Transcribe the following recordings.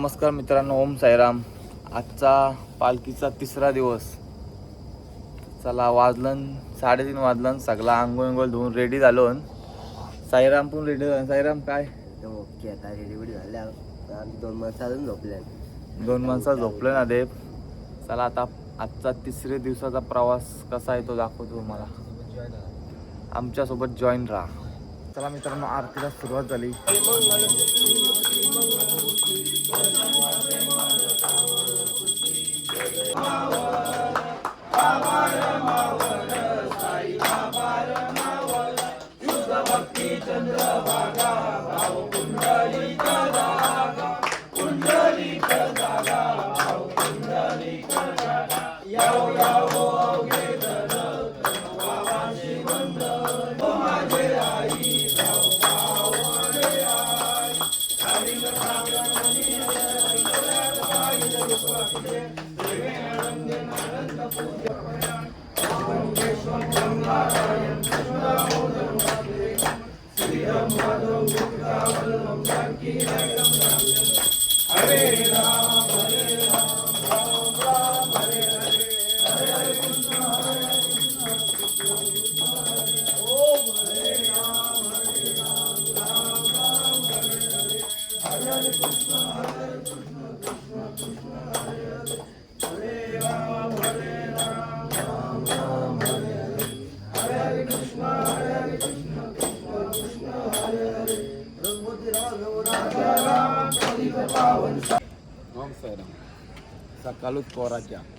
नमस्कार मित्रांनो, ओम साईराम. आजचा पालखीचा तिसरा दिवस. चला, वाजलं 3:30 वाजलं. सगळा आंघोळ धुवून रेडी झालो. साईराम पण रेडी झाला. साईराम काय ओके, आता रेडी झाल्या. आम्ही 2 माणसं अजून झोपल्या. 2 माणसं झोपले ना देव. चला, आता आजचा तिसऱ्या दिवसाचा प्रवास कसा आहे तो दाखवतो तुम्हाला. आमच्यासोबत जॉईन राहा. चला मित्रांनो, आरतीला सुरुवात झाली.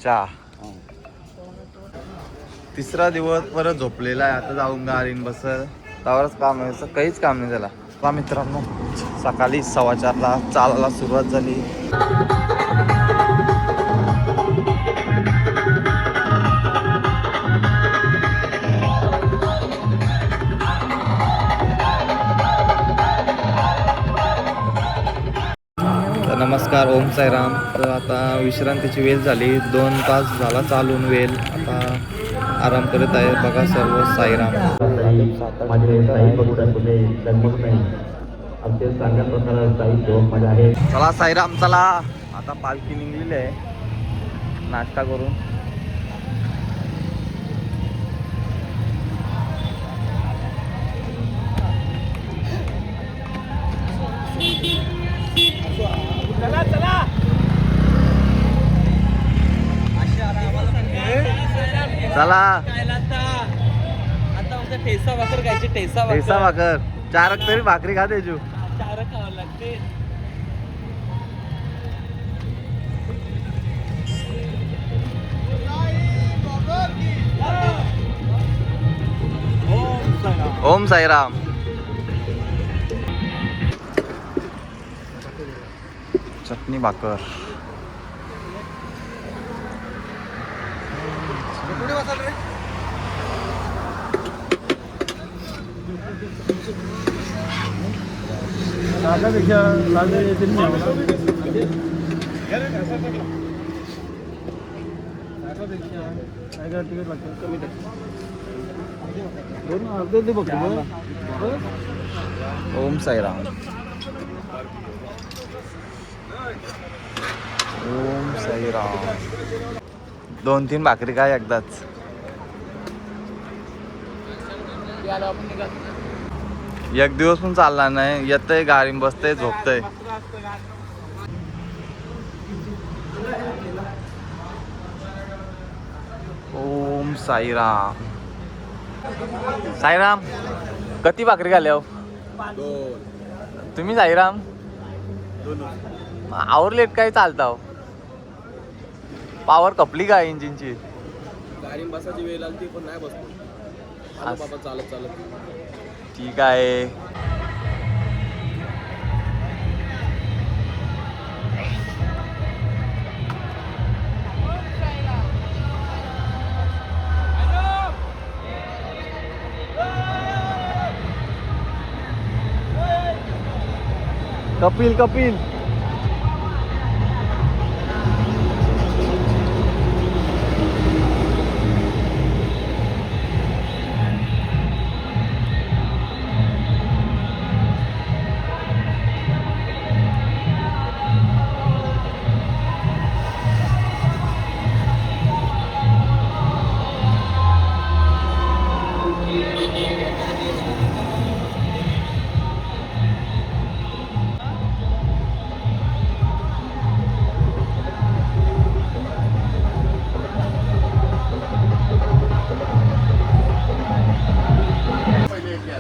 चहा. तिसरा दिवस परत झोपलेला आहे. आता जाऊन गाडीन बसल त्यावरच काम आहे. काहीच काम नाही त्याला. बा मित्रांनो, सकाळी 4:15ला चालायला सुरुवात झाली. नमस्कार, ओम साईराम. तर आता विश्रांतीची वेळ झाली. 2 तास झाला चालून वेळ. आता आराम करत आहे बघा सर्व. साईराम. चला साईराम, चला. आता पालखी निघलेली आहे. नाश्ता करून चला. आता ठेसा भाकर खायची. ठेसा भाकर 4 तरी भाकरी खा देजू. 4 खावं लागते. ओम साईराम. चटणी भाकर. ओम साईराम. ओम साईराम. 2-3 भाकरी काय एकदाच. एक दिवस पण चालला नाही. येतंय गाडी बसतंय, झोपतंय. ओम साईराम. साईराम, किती भाकरी खाल्या हो? 2. तुम्ही साईराम? 2. आवरलेट काय चालता हो? पावर कपली का इंजिनची? गाडी बसायची वेळ आली पण नाही बसतो. बाबा चालत ठीक आहे. कपिल.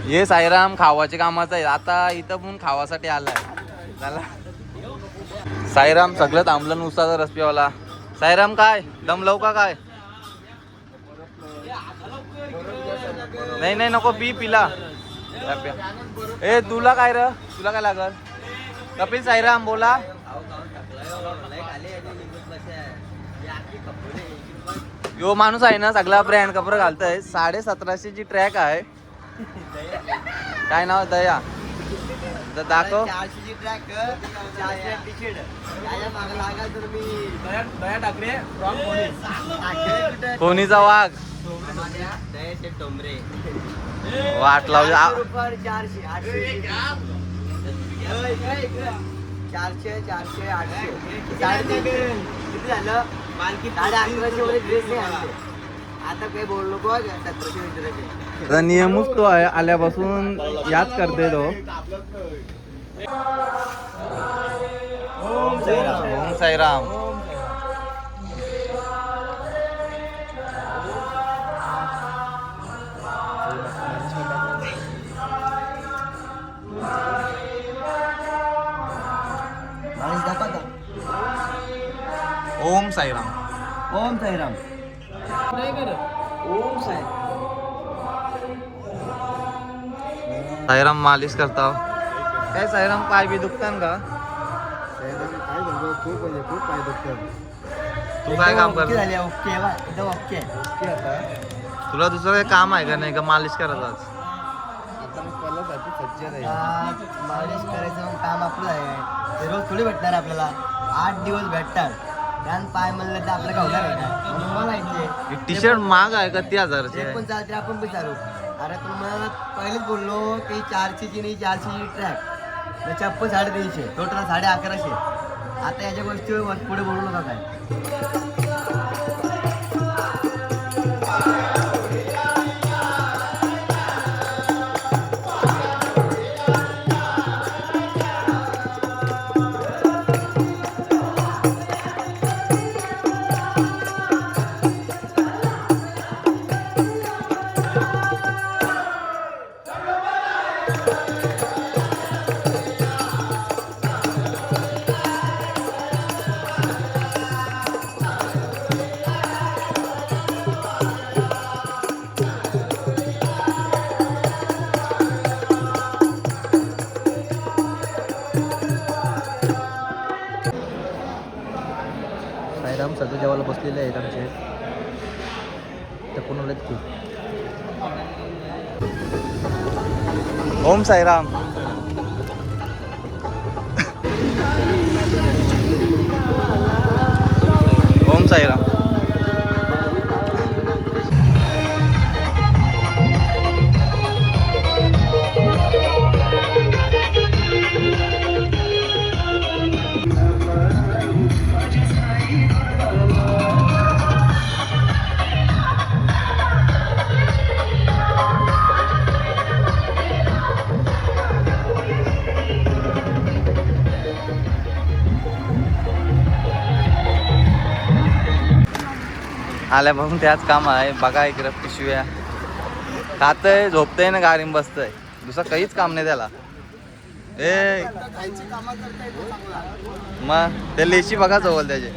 हे साईराम खावाच्या कामाचा आहे. आता इथं पण खावासाठी आलाय. झाला साईराम सगळं थांबलं नुसता रस पिवाला. साईराम काय दम लावू का काय? नाही नाही नको पिला. ए तुला काय र तुला काय लागल? कपिल साईराम बोला. यो माणूस आहे ना सगळा ब्रँड कपडे घालतोय. 1750 ची ट्रॅक आहे. काय नाव दया तर दाखव. कोणीचा वाघ वाट लावली. 400 800 किती झालं? 1100 मध्ये ड्रेस नाही आणले. आता काही बोललो बघ 1700 मीटरचे. नियमच तो आहे. आल्यापासून याच करते तो. ओम साईराम. ओम साईराम. ओम साईराम. ओम साई. साईराम मालिश करता. काय साईराम पाय बी दुखतात का? काय म्हणतो खूप म्हणजे खूप पाय दुखतात. तू काय काम करतो? झाले ओके बा एकदम ओके आता. तुला दुसरं काही काम आहे का नाही का मालिश करायचं? आता मी कलासाठी सज्ज आहे. मालिश करायचं मग काम आपलं आहे. ते रोज थोडी भेटणार आपल्याला. 8 दिवस भेटतात. त्यान पाय म्हणलं तर आपल्याला होणार आहे का? म्हणून मला इथे टी शर्ट महाग आहे का? 30,000चे ते पण चालते आपण पण चालू. अरे तुम्हाला पहिलेच बोललो की 400ची नाही 400ची ट्रॅक चप्पल 350 टोटल 1150. आता याच्या गोष्टीवर पुढे बोलू नका काय. साईराम सगळे जेवायला बसलेले आहेत आमचे. ते कोणाला खूप. ओम साईराम. ओम साईराम. आल्यापासून त्याच काम आहे. बघा इकडे पिशव्या खातंय झोपतंय ना गाडीत बसतंय. दुसरं काहीच काम नाही त्याला. ए मग ते लेशी बघा जवळ त्याचे.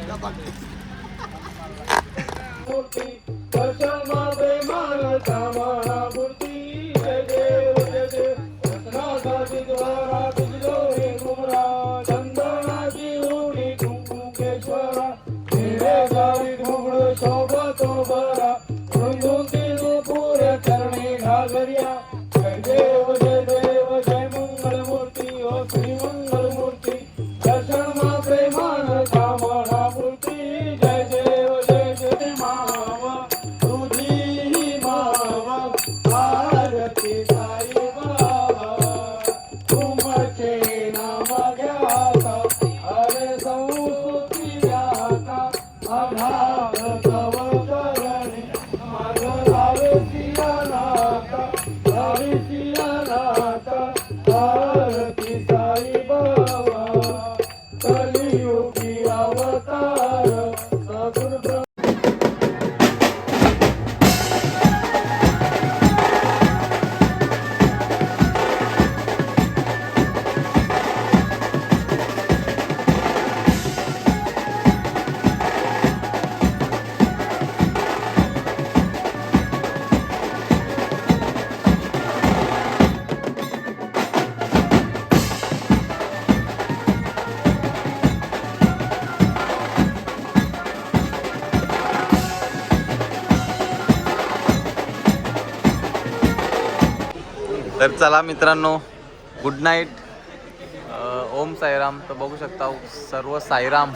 तर चला मित्रांनो, गुड नाईट. ओम साईराम. तर बघू शकता सर्व साईराम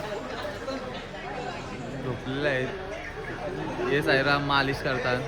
झोपलेले आहेत. हे साईराम मालिश करतात.